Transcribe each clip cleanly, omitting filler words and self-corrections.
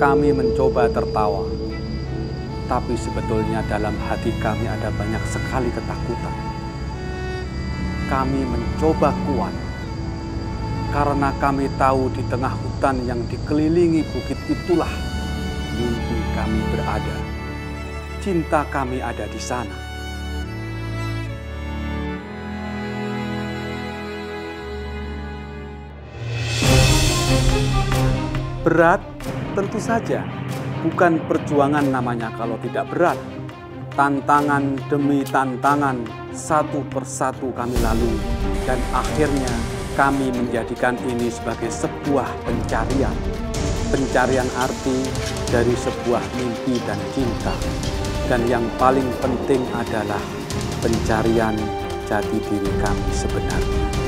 Kami mencoba tertawa, tapi sebetulnya dalam hati kami ada banyak sekali ketakutan. Kami mencoba kuat, karena kami tahu di tengah hutan yang dikelilingi bukit itulah mimpi kami berada. Cinta kami ada di sana. Berat? Tentu saja. Bukan perjuangan namanya kalau tidak berat. Tantangan demi tantangan, satu persatu kami lalui. Dan akhirnya kami menjadikan ini sebagai sebuah pencarian. Pencarian arti dari sebuah mimpi dan cinta. Dan yang paling penting adalah pencarian jati diri kami sebenarnya.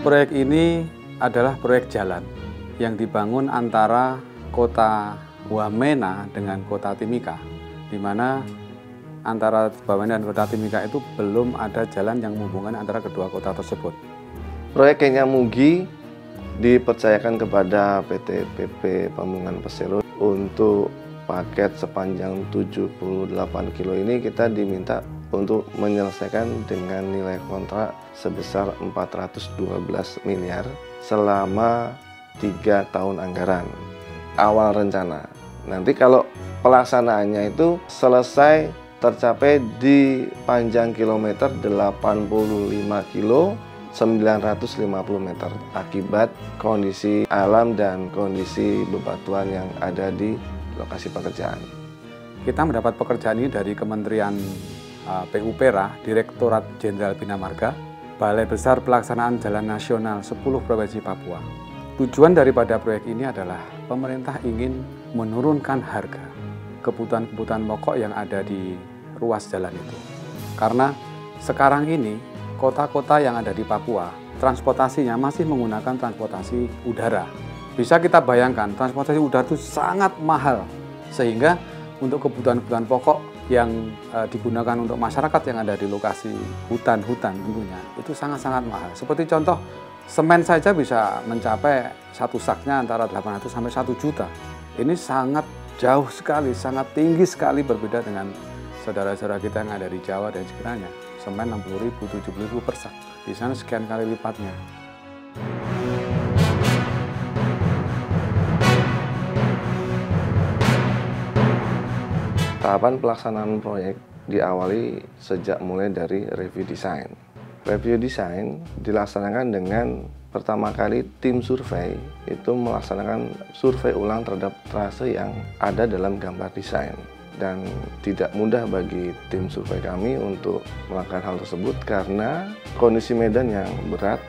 Proyek ini adalah proyek jalan yang dibangun antara kota Wamena dengan kota Timika, di mana antara Wamena dan kota Timika itu belum ada jalan yang menghubungkan antara kedua kota tersebut. Proyek Kenyamugi dipercayakan kepada PT PP Pambungan Persero untuk paket sepanjang 78 kilo ini kita diminta untuk menyelesaikan dengan nilai kontrak sebesar 412 miliar selama 3 tahun anggaran awal rencana. Nanti kalau pelaksanaannya itu selesai tercapai di panjang kilometer 85 kilo 950 meter akibat kondisi alam dan kondisi bebatuan yang ada di lokasi pekerjaan. Kita mendapat pekerjaan ini dari Kementerian PUPera, Direktorat Jenderal Bina Marga, Balai Besar Pelaksanaan Jalan Nasional 10 Provinsi Papua. Tujuan daripada proyek ini adalah pemerintah ingin menurunkan harga kebutuhan-kebutuhan pokok yang ada di ruas jalan itu. Karena sekarang ini kota-kota yang ada di Papua, transportasinya masih menggunakan transportasi udara. Bisa kita bayangkan, transportasi udara itu sangat mahal, sehingga untuk kebutuhan-kebutuhan pokok yang digunakan untuk masyarakat yang ada di lokasi hutan-hutan tentunya, itu sangat-sangat mahal. Seperti contoh, semen saja bisa mencapai satu saknya antara 800 sampai 1 juta. Ini sangat jauh sekali, sangat tinggi sekali berbeda dengan saudara-saudara kita yang ada di Jawa dan sekitarnya. Semen 60.000, 70.000 per sak. Di sana sekian kali lipatnya. Tahapan pelaksanaan proyek diawali sejak mulai dari review desain. Review desain dilaksanakan dengan pertama kali tim survei itu melaksanakan survei ulang terhadap trase yang ada dalam gambar desain. Dan tidak mudah bagi tim survei kami untuk melakukan hal tersebut karena kondisi medan yang berat,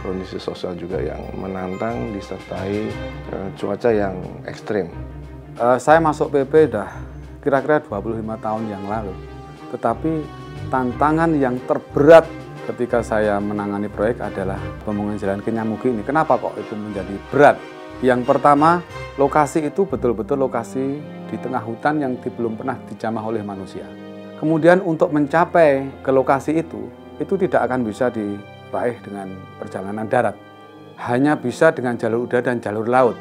kondisi sosial juga yang menantang, disertai cuaca yang ekstrim. Saya masuk PP udah kira-kira 25 tahun yang lalu. Tetapi tantangan yang terberat ketika saya menangani proyek adalah pembangunan jalan Kenyamugi ini. Kenapa kok itu menjadi berat? Yang pertama, lokasi itu betul-betul lokasi di tengah hutan yang belum pernah dijamah oleh manusia. Kemudian untuk mencapai ke lokasi itu tidak akan bisa diraih dengan perjalanan darat. Hanya bisa dengan jalur udara dan jalur laut.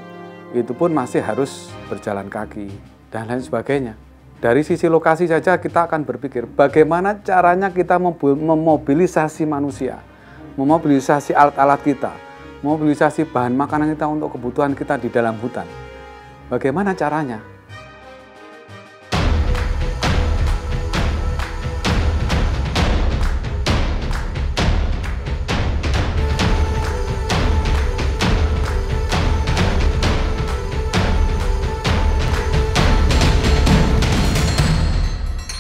Itu pun masih harus berjalan kaki dan lain sebagainya. Dari sisi lokasi saja kita akan berpikir bagaimana caranya kita memobilisasi manusia, memobilisasi alat-alat kita, memobilisasi bahan makanan kita untuk kebutuhan kita di dalam hutan. Bagaimana caranya?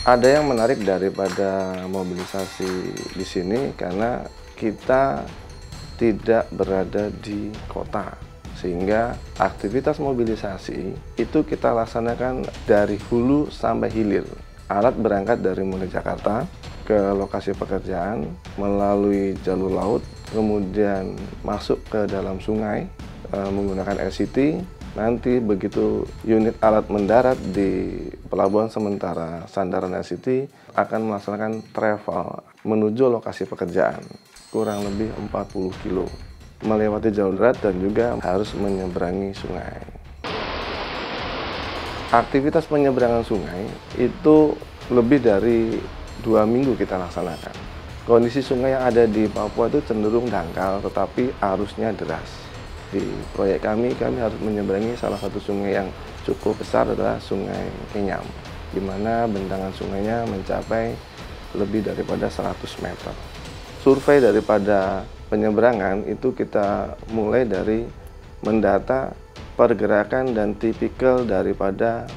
Ada yang menarik daripada mobilisasi di sini karena kita tidak berada di kota, sehingga aktivitas mobilisasi itu kita laksanakan dari hulu sampai hilir. Alat berangkat dari mulai Jakarta ke lokasi pekerjaan melalui jalur laut, kemudian masuk ke dalam sungai menggunakan LCT. Nanti begitu unit alat mendarat di Pelabuhan Sementara Sandaran LCT akan melaksanakan travel menuju lokasi pekerjaan kurang lebih 40 kilo melewati jalur darat dan juga harus menyeberangi sungai. Aktivitas penyeberangan sungai itu lebih dari 2 minggu kita laksanakan. Kondisi sungai yang ada di Papua itu cenderung dangkal tetapi arusnya deras. Di proyek kami harus menyeberangi salah satu sungai yang cukup besar adalah Sungai Kenyam, di mana bentangan sungainya mencapai lebih daripada 100 meter. Survei daripada penyeberangan itu kita mulai dari mendata pergerakan dan tipikal daripada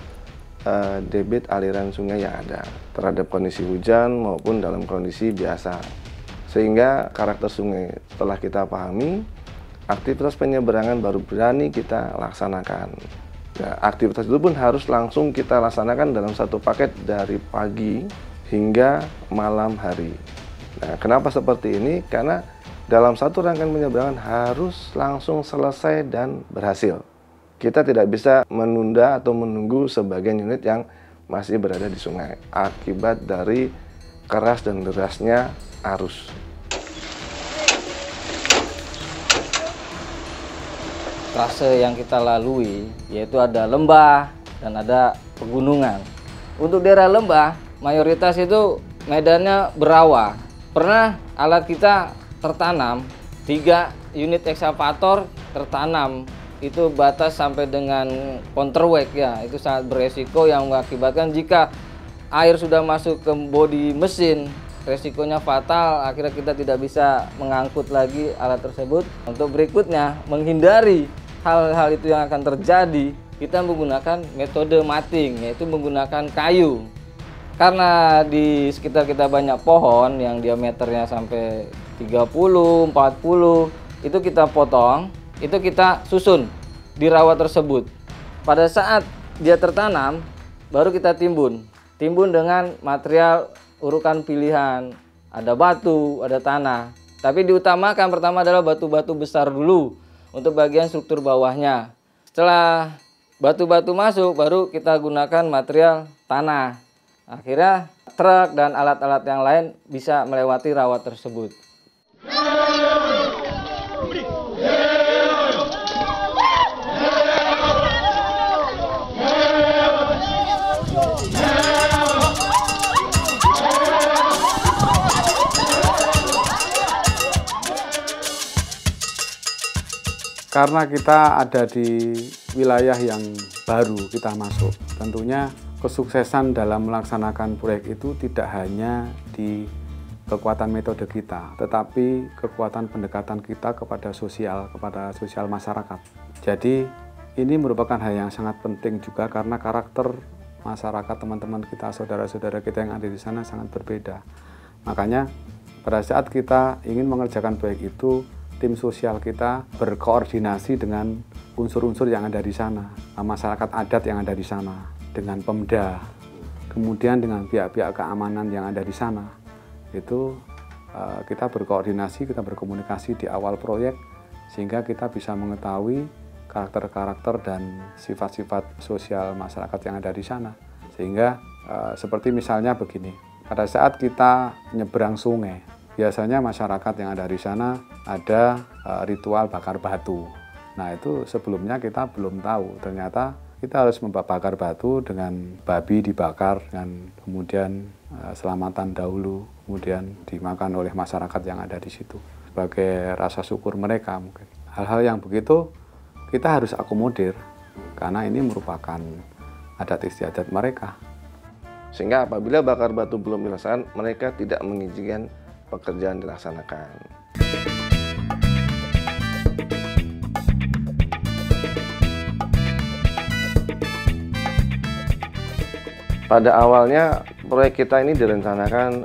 debit aliran sungai yang ada terhadap kondisi hujan maupun dalam kondisi biasa. Sehingga karakter sungai telah kita pahami, aktivitas penyeberangan baru berani kita laksanakan. Nah, aktivitas itu pun harus langsung kita laksanakan dalam satu paket dari pagi hingga malam hari. Nah, kenapa seperti ini? Karena dalam satu rangkaian penyeberangan harus langsung selesai dan berhasil. Kita tidak bisa menunda atau menunggu sebagian unit yang masih berada di sungai akibat dari keras dan derasnya arus. Fase yang kita lalui yaitu ada lembah dan ada pegunungan. Untuk daerah lembah mayoritas itu medannya berawa. Pernah alat kita tertanam 3 unit ekskavator tertanam. Itu batas sampai dengan counterweight ya, itu sangat beresiko yang mengakibatkan jika air sudah masuk ke bodi mesin, resikonya fatal, akhirnya kita tidak bisa mengangkut lagi alat tersebut. Untuk berikutnya, menghindari hal-hal itu yang akan terjadi, kita menggunakan metode mating, yaitu menggunakan kayu. Karena di sekitar kita banyak pohon yang diameternya sampai 30, 40, itu kita potong, itu kita susun di rawa tersebut. Pada saat dia tertanam, baru kita timbun. Timbun dengan material urukan pilihan. Ada batu, ada tanah. Tapi diutamakan pertama adalah batu-batu besar dulu untuk bagian struktur bawahnya. Setelah batu-batu masuk, baru kita gunakan material tanah. Akhirnya truk dan alat-alat yang lain bisa melewati rawa tersebut. Karena kita ada di wilayah yang baru kita masuk, tentunya kesuksesan dalam melaksanakan proyek itu tidak hanya di kekuatan metode kita, tetapi kekuatan pendekatan kita kepada sosial masyarakat. Jadi ini merupakan hal yang sangat penting juga karena karakter masyarakat teman-teman kita, saudara-saudara kita yang ada di sana sangat berbeda. Makanya pada saat kita ingin mengerjakan proyek itu, tim sosial kita berkoordinasi dengan unsur-unsur yang ada di sana, masyarakat adat yang ada di sana, dengan Pemda, kemudian dengan pihak-pihak keamanan yang ada di sana. Itu kita berkoordinasi, kita berkomunikasi di awal proyek, sehingga kita bisa mengetahui karakter-karakter dan sifat-sifat sosial masyarakat yang ada di sana. Sehingga seperti misalnya begini, pada saat kita nyebrang sungai, biasanya masyarakat yang ada di sana ada ritual bakar batu. Nah itu sebelumnya kita belum tahu, ternyata kita harus membakar batu dengan babi dibakar, dan kemudian selamatan dahulu, kemudian dimakan oleh masyarakat yang ada di situ sebagai rasa syukur mereka mungkin. Hal-hal yang begitu kita harus akomodir karena ini merupakan adat istiadat mereka. Sehingga apabila bakar batu belum dilaksanakan, mereka tidak mengizinkan pekerjaan dilaksanakan. Pada awalnya proyek kita ini direncanakan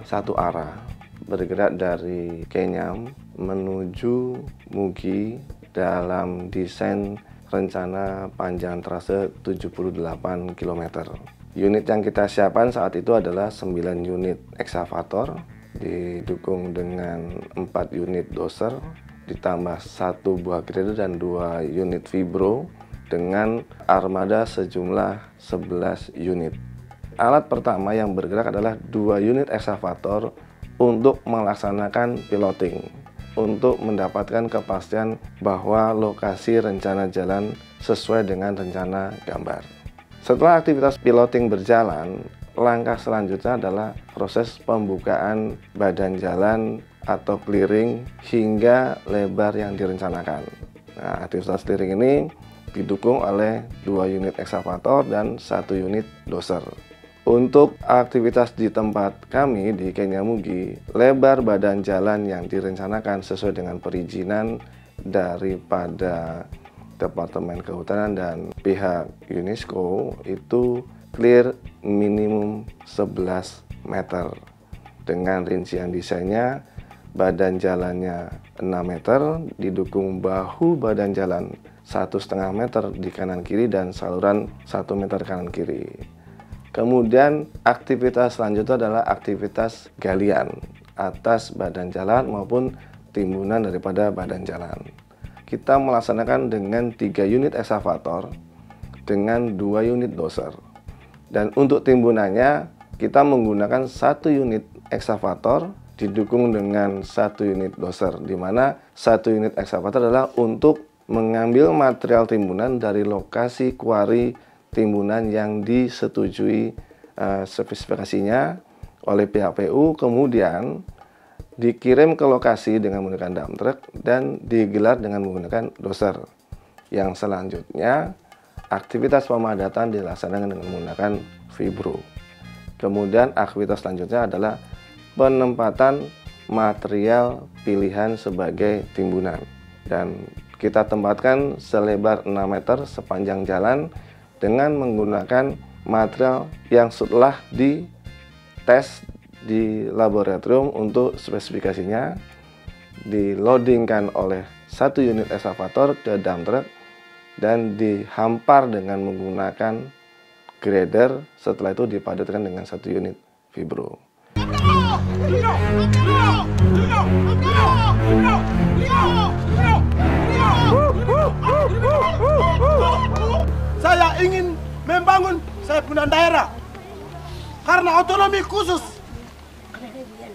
satu arah, bergerak dari Kenyam menuju Mugi dalam desain rencana panjang trase 78 km. Unit yang kita siapkan saat itu adalah 9 unit ekskavator, didukung dengan 4 unit doser, ditambah 1 buah grader dan 2 unit vibro, dengan armada sejumlah 11 unit. Alat pertama yang bergerak adalah 2 unit ekskavator untuk melaksanakan piloting, untuk mendapatkan kepastian bahwa lokasi rencana jalan sesuai dengan rencana gambar. Setelah aktivitas piloting berjalan, langkah selanjutnya adalah proses pembukaan badan jalan atau clearing hingga lebar yang direncanakan. Nah, aktivitas clearing ini didukung oleh 2 unit ekskavator dan 1 unit doser. Untuk aktivitas di tempat kami di Kenya Mugi, lebar badan jalan yang direncanakan sesuai dengan perizinan daripada Departemen Kehutanan dan pihak UNESCO itu clear minimum 11 meter. Dengan rincian desainnya, badan jalannya 6 meter, didukung bahu badan jalan 1,5 meter di kanan kiri dan saluran 1 meter kanan kiri. Kemudian aktivitas selanjutnya adalah aktivitas galian atas badan jalan maupun timbunan daripada badan jalan. Kita melaksanakan dengan 3 unit ekskavator dengan 2 unit doser. Dan untuk timbunannya kita menggunakan 1 unit ekskavator didukung dengan 1 unit doser, di mana 1 unit ekskavator adalah untuk mengambil material timbunan dari lokasi kuari timbunan yang disetujui spesifikasinya oleh pihak PU, kemudian dikirim ke lokasi dengan menggunakan dump truck dan digelar dengan menggunakan doser. Yang selanjutnya, aktivitas pemadatan dilaksanakan dengan menggunakan vibro. Kemudian aktivitas selanjutnya adalah penempatan material pilihan sebagai timbunan. Dan kita tempatkan selebar 6 meter sepanjang jalan dengan menggunakan material yang setelah dites di laboratorium untuk spesifikasinya, diloadingkan oleh 1 unit ekskavator ke dump truck dan dihampar dengan menggunakan grader, setelah itu dipadatkan dengan 1 unit vibro. Saya ingin membangun saya punya daerah karena otonomi khusus.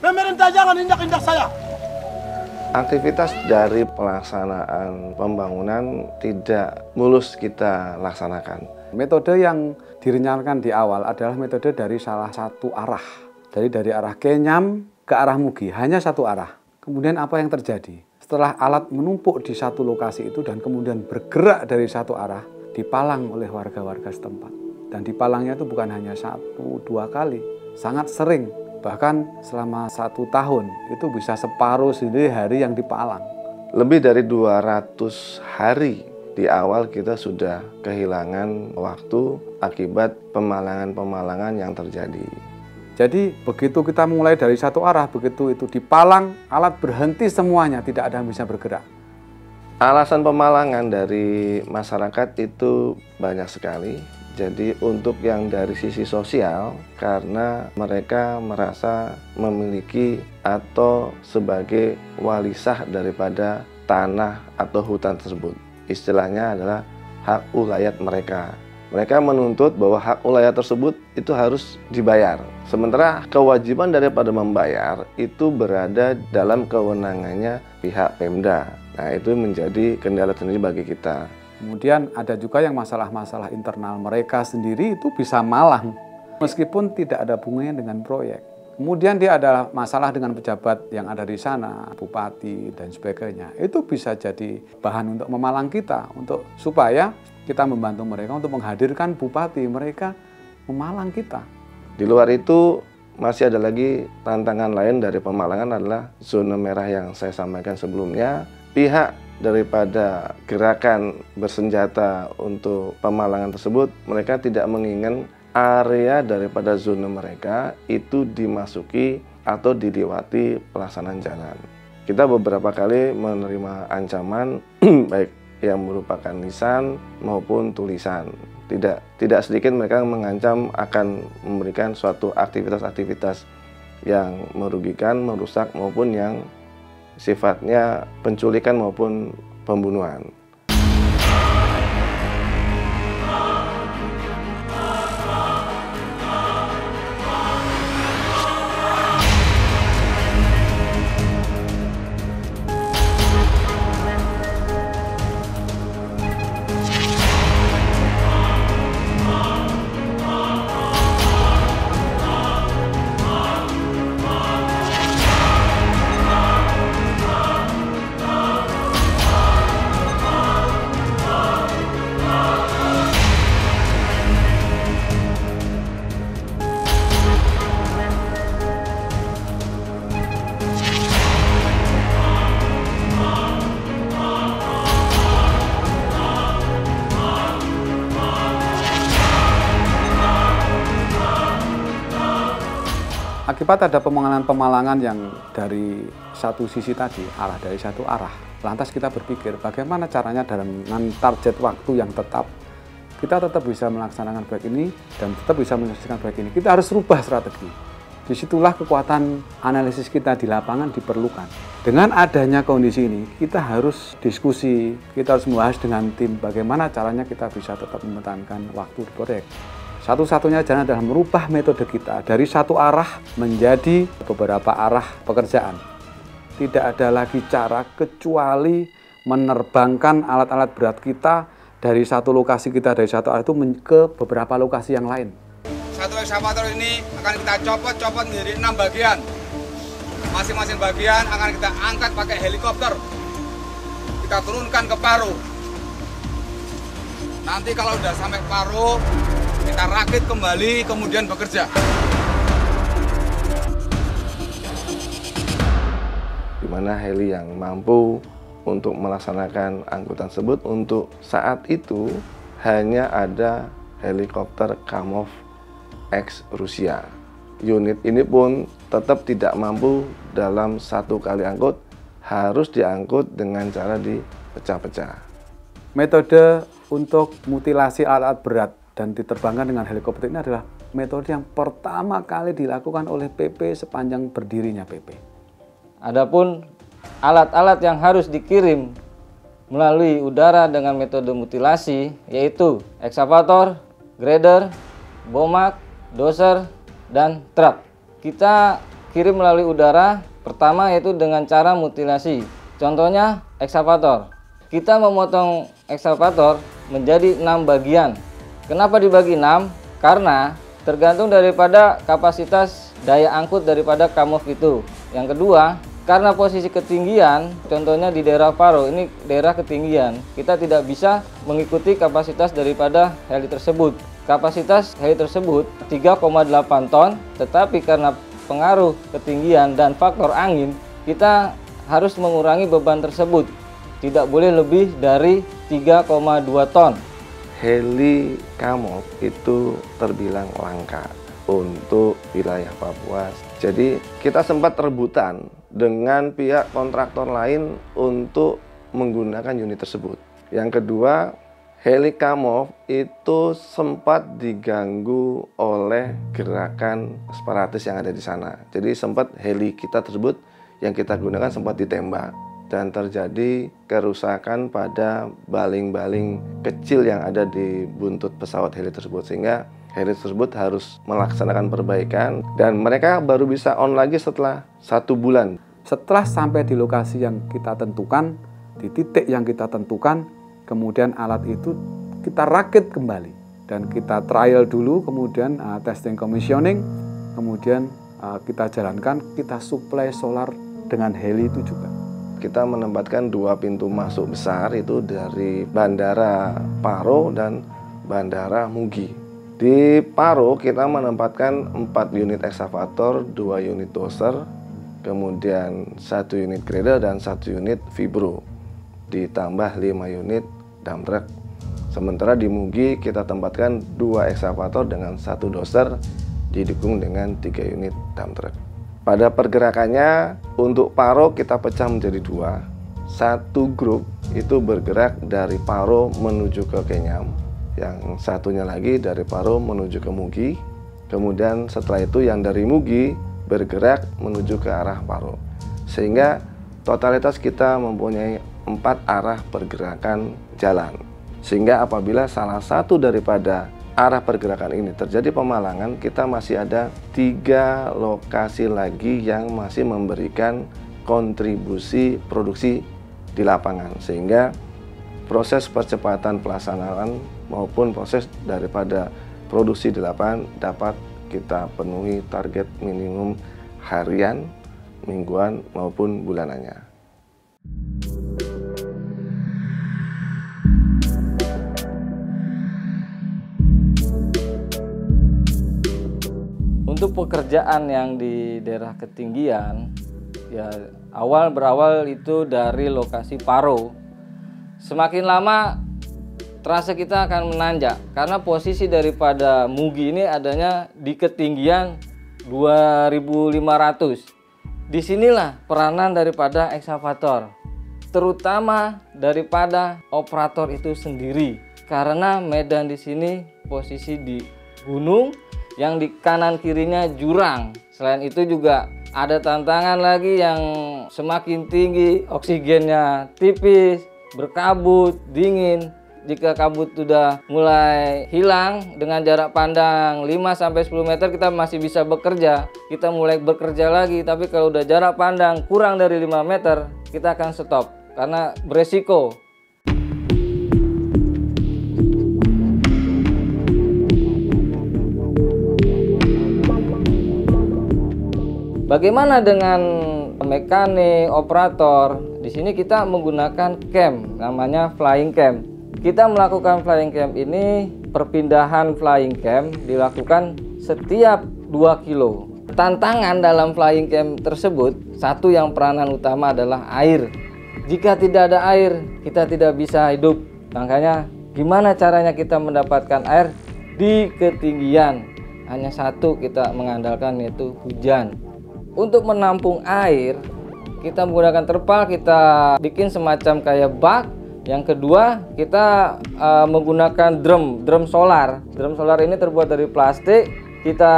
Pemerintah jangan injak-injak saya. Aktivitas dari pelaksanaan pembangunan tidak mulus kita laksanakan. Metode yang direncanakan di awal adalah metode dari salah satu arah. Dari arah Kenyam ke arah Mugi, hanya satu arah. Kemudian apa yang terjadi? Setelah alat menumpuk di satu lokasi itu dan kemudian bergerak dari satu arah, dipalang oleh warga-warga setempat. Dan dipalangnya itu bukan hanya 1-2 kali, sangat sering. Bahkan selama 1 tahun itu bisa separuh sendiri hari yang dipalang. Lebih dari 200 hari di awal kita sudah kehilangan waktu akibat pemalangan-pemalangan yang terjadi. Jadi begitu kita mulai dari satu arah, begitu itu dipalang, alat berhenti semuanya, tidak ada yang bisa bergerak. Alasan pemalangan dari masyarakat itu banyak sekali. Jadi untuk yang dari sisi sosial, karena mereka merasa memiliki atau sebagai walisah daripada tanah atau hutan tersebut. Istilahnya adalah hak ulayat mereka. Mereka menuntut bahwa hak ulayat tersebut itu harus dibayar. Sementara kewajiban daripada membayar itu berada dalam kewenangannya pihak Pemda. Nah, itu menjadi kendala sendiri bagi kita. Kemudian ada juga yang masalah-masalah internal mereka sendiri itu bisa malang, meskipun tidak ada hubungannya dengan proyek. Kemudian dia ada masalah dengan pejabat yang ada di sana, bupati dan sebagainya. Itu bisa jadi bahan untuk memalang kita, supaya kita membantu mereka untuk menghadirkan bupati, mereka memalang kita. Di luar itu masih ada lagi tantangan lain dari pemalangan adalah zona merah yang saya sampaikan sebelumnya. Pihak daripada gerakan bersenjata untuk pemalangan tersebut, mereka tidak menginginkan area daripada zona mereka itu dimasuki atau dilewati pelaksanaan jalan. Kita beberapa kali menerima ancaman baik yang merupakan lisan maupun tulisan. Tidak sedikit mereka mengancam akan memberikan suatu aktivitas-aktivitas yang merugikan, merusak maupun yang sifatnya penculikan maupun pembunuhan. Akibat ada pemalangan yang dari satu sisi tadi, dari satu arah. Lantas kita berpikir bagaimana caranya dengan target waktu yang tetap, kita tetap bisa melaksanakan proyek ini dan tetap bisa menyelesaikan proyek ini. Kita harus rubah strategi. Disitulah kekuatan analisis kita di lapangan diperlukan. Dengan adanya kondisi ini, kita harus diskusi, kita harus membahas dengan tim bagaimana caranya kita bisa tetap mempertahankan waktu di proyek. Satu-satunya jalan adalah merubah metode kita dari satu arah menjadi beberapa arah pekerjaan. Tidak ada lagi cara kecuali menerbangkan alat-alat berat kita dari satu lokasi kita, dari satu arah itu ke beberapa lokasi yang lain. Satu ekskavator ini akan kita copot menjadi 6 bagian. Masing-masing bagian akan kita angkat pakai helikopter. Kita turunkan ke Paro. Nanti kalau udah sampai Paro, kita rakit kembali, kemudian bekerja. Di mana heli yang mampu untuk melaksanakan angkutan tersebut untuk saat itu hanya ada helikopter Kamov X Rusia. Unit ini pun tetap tidak mampu dalam satu kali angkut, harus diangkut dengan cara dipecah-pecah. Metode untuk mutilasi alat-alat berat dan diterbangkan dengan helikopter ini adalah metode yang pertama kali dilakukan oleh PP sepanjang berdirinya PP. Adapun alat-alat yang harus dikirim melalui udara dengan metode mutilasi yaitu ekskavator, grader, bomak, doser, dan truk. Kita kirim melalui udara pertama yaitu dengan cara mutilasi. Contohnya ekskavator. Kita memotong ekskavator menjadi 6 bagian. Kenapa dibagi 6? Karena tergantung daripada kapasitas daya angkut daripada Kamov itu. Yang kedua, karena posisi ketinggian, contohnya di daerah Paro, ini daerah ketinggian, kita tidak bisa mengikuti kapasitas daripada heli tersebut. Kapasitas heli tersebut 3,8 ton, tetapi karena pengaruh ketinggian dan faktor angin, kita harus mengurangi beban tersebut. Tidak boleh lebih dari 3,2 ton. Heli Kamov itu terbilang langka untuk wilayah Papua. Jadi kita sempat rebutan dengan pihak kontraktor lain untuk menggunakan unit tersebut. Yang kedua, heli Kamov itu sempat diganggu oleh gerakan separatis yang ada di sana. Jadi sempat heli kita tersebut yang kita gunakan sempat ditembak. Dan terjadi kerusakan pada baling-baling kecil yang ada di buntut pesawat heli tersebut, sehingga heli tersebut harus melaksanakan perbaikan dan mereka baru bisa on lagi setelah 1 bulan. Setelah sampai di lokasi yang kita tentukan, di titik yang kita tentukan, kemudian alat itu kita rakit kembali dan kita trial dulu, kemudian testing commissioning, kemudian kita jalankan, kita suplai solar dengan heli itu juga. Kita menempatkan 2 pintu masuk besar itu dari Bandara Paro dan Bandara Mugi. Di Paro kita menempatkan 4 unit ekskavator, 2 unit doser, kemudian 1 unit grader dan 1 unit vibro, ditambah 5 unit dump truck. Sementara di Mugi kita tempatkan 2 ekskavator dengan 1 doser, didukung dengan 3 unit dump truck. Pada pergerakannya, untuk Paro kita pecah menjadi 2. Satu grup itu bergerak dari Paro menuju ke Kenyam. yang satunya lagi dari Paro menuju ke Mugi. Kemudian setelah itu yang dari Mugi bergerak menuju ke arah Paro. Sehingga totalitas kita mempunyai 4 arah pergerakan jalan. Sehingga apabila salah satu daripada arah pergerakan ini terjadi pemalangan, kita masih ada 3 lokasi lagi yang masih memberikan kontribusi produksi di lapangan. Sehingga proses percepatan pelaksanaan maupun proses daripada produksi di lapangan dapat kita penuhi target minimum harian, mingguan maupun bulanannya. Untuk pekerjaan yang di daerah ketinggian, ya berawal itu dari lokasi Paro. Semakin lama trase kita akan menanjak karena posisi daripada Mugi ini adanya di ketinggian 2500. Disinilah peranan daripada ekskavator, terutama daripada operator itu sendiri, karena medan di sini posisi di gunung yang di kanan kirinya jurang. Selain itu juga ada tantangan lagi yang semakin tinggi, oksigennya tipis, berkabut, dingin. Jika kabut sudah mulai hilang dengan jarak pandang 5-10 meter kita masih bisa bekerja. Kita mulai bekerja lagi, tapi kalau udah jarak pandang kurang dari 5 meter kita akan stop karena beresiko. Bagaimana dengan mekanik, operator? Di sini kita menggunakan cam, namanya flying cam. Kita melakukan flying cam ini, perpindahan flying cam dilakukan setiap 2 kilo. Tantangan dalam flying cam tersebut, satu yang peranan utama adalah air. Jika tidak ada air, kita tidak bisa hidup. Makanya gimana caranya kita mendapatkan air di ketinggian? Hanya satu kita mengandalkan, yaitu hujan. Untuk menampung air, kita menggunakan terpal, kita bikin semacam kayak bak. Yang kedua, kita menggunakan drum solar. Drum solar ini terbuat dari plastik. Kita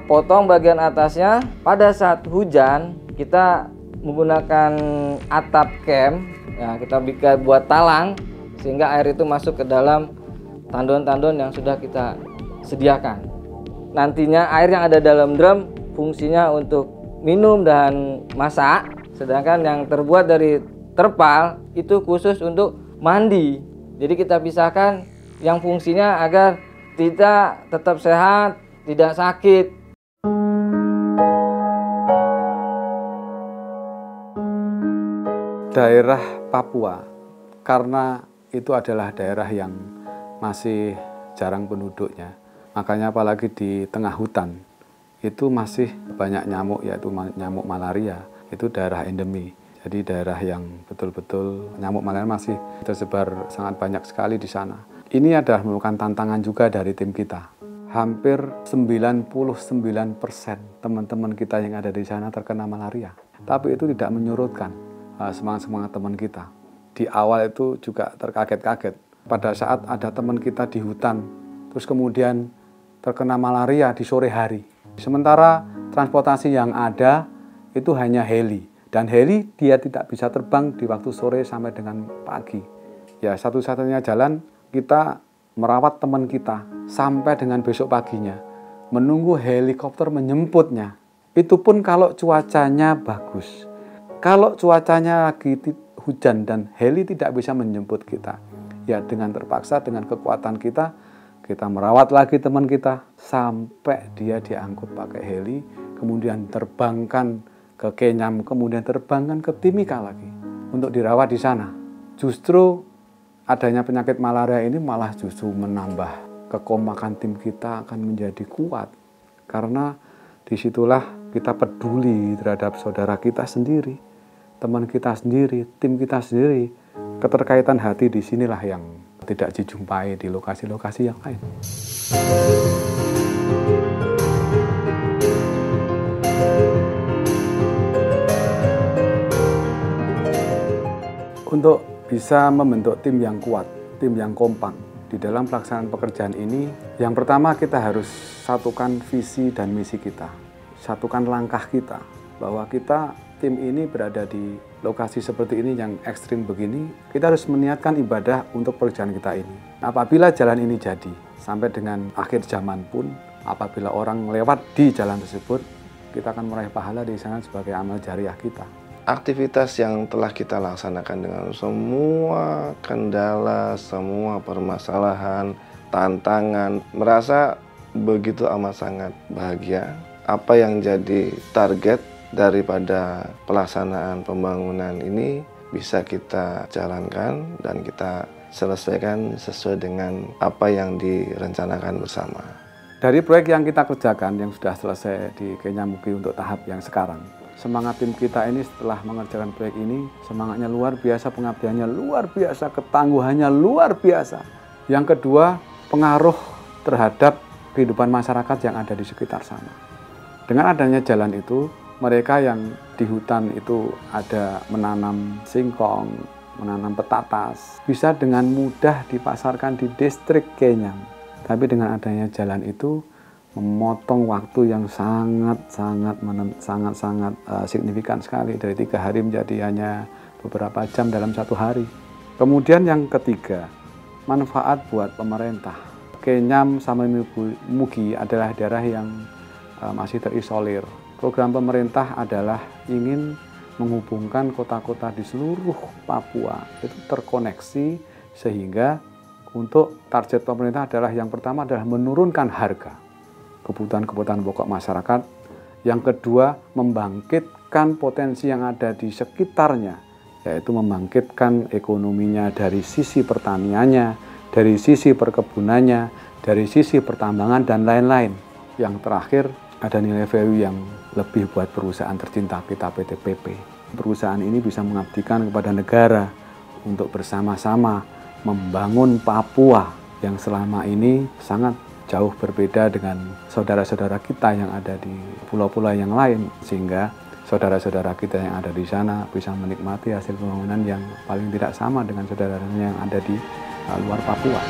potong bagian atasnya. Pada saat hujan, kita menggunakan atap cam. Nah, kita buat talang sehingga air itu masuk ke dalam tandon-tandon yang sudah kita sediakan. Nantinya air yang ada dalam drum fungsinya untuk minum dan masak, sedangkan yang terbuat dari terpal itu khusus untuk mandi. Jadi kita pisahkan yang fungsinya agar kita tetap sehat, tidak sakit. Daerah Papua, karena itu adalah daerah yang masih jarang penduduknya, makanya apalagi di tengah hutan itu masih banyak nyamuk, yaitu nyamuk malaria. Itu daerah endemi, jadi daerah yang betul-betul nyamuk malaria masih tersebar sangat banyak sekali di sana. Ini adalah merupakan tantangan juga dari tim kita. Hampir 99% teman-teman kita yang ada di sana terkena malaria. Tapi itu tidak menyurutkan semangat-semangat teman kita. Di awal itu juga terkaget-kaget. Pada saat ada teman kita di hutan, terus kemudian terkena malaria di sore hari. Sementara transportasi yang ada itu hanya heli. Dan heli dia tidak bisa terbang di waktu sore sampai dengan pagi. Ya, satu-satunya jalan kita merawat teman kita sampai dengan besok paginya. Menunggu helikopter menjemputnya. Itu pun kalau cuacanya bagus. Kalau cuacanya lagi hujan dan heli tidak bisa menjemput kita. Ya, dengan terpaksa, dengan kekuatan kita merawat lagi teman kita sampai dia diangkut pakai heli, kemudian terbangkan ke Kenyam, kemudian terbangkan ke Timika lagi untuk dirawat di sana. Justru adanya penyakit malaria ini malah justru menambah kekompakan tim kita akan menjadi kuat, karena disitulah kita peduli terhadap saudara kita sendiri, teman kita sendiri, tim kita sendiri. Keterkaitan hati di sinilah yang tidak dijumpai di lokasi-lokasi yang lain. Untuk bisa membentuk tim yang kuat, tim yang kompak di dalam pelaksanaan pekerjaan ini, yang pertama kita harus satukan visi dan misi kita, satukan langkah kita, bahwa kita tim ini berada di lokasi seperti ini yang ekstrim begini, kita harus meniatkan ibadah untuk pekerjaan kita ini. Apabila jalan ini jadi, sampai dengan akhir zaman pun, apabila orang lewat di jalan tersebut, kita akan meraih pahala di sana sebagai amal jariah kita. Aktivitas yang telah kita laksanakan dengan semua kendala, semua permasalahan, tantangan, merasa begitu amat sangat bahagia. Apa yang jadi target daripada pelaksanaan pembangunan ini bisa kita jalankan dan kita selesaikan sesuai dengan apa yang direncanakan bersama. Dari proyek yang kita kerjakan yang sudah selesai di Kenyamugi untuk tahap yang sekarang, semangat tim kita ini setelah mengerjakan proyek ini, semangatnya luar biasa, pengabdiannya luar biasa, ketangguhannya luar biasa. Yang kedua, pengaruh terhadap kehidupan masyarakat yang ada di sekitar sana. Dengan adanya jalan itu, mereka yang di hutan itu ada menanam singkong, menanam petatas, bisa dengan mudah dipasarkan di distrik Kenyam. Tapi dengan adanya jalan itu memotong waktu yang sangat signifikan sekali, dari 3 hari menjadi hanya beberapa jam dalam 1 hari. Kemudian yang ketiga, manfaat buat pemerintah. Kenyam sama Mugi adalah daerah yang masih terisolir. Program pemerintah adalah ingin menghubungkan kota-kota di seluruh Papua itu terkoneksi, sehingga untuk target pemerintah adalah yang pertama adalah menurunkan harga kebutuhan pokok masyarakat. Yang kedua, membangkitkan potensi yang ada di sekitarnya, yaitu membangkitkan ekonominya dari sisi pertaniannya, dari sisi perkebunannya, dari sisi pertambangan, dan lain-lain. Yang terakhir, ada nilai value yang lebih buat perusahaan tercinta kita PT PP. Perusahaan ini bisa mengabdikan kepada negara untuk bersama-sama membangun Papua yang selama ini sangat jauh berbeda dengan saudara-saudara kita yang ada di pulau-pulau yang lain, sehingga saudara-saudara kita yang ada di sana bisa menikmati hasil pembangunan yang paling tidak sama dengan saudara-saudaranya yang ada di luar Papua.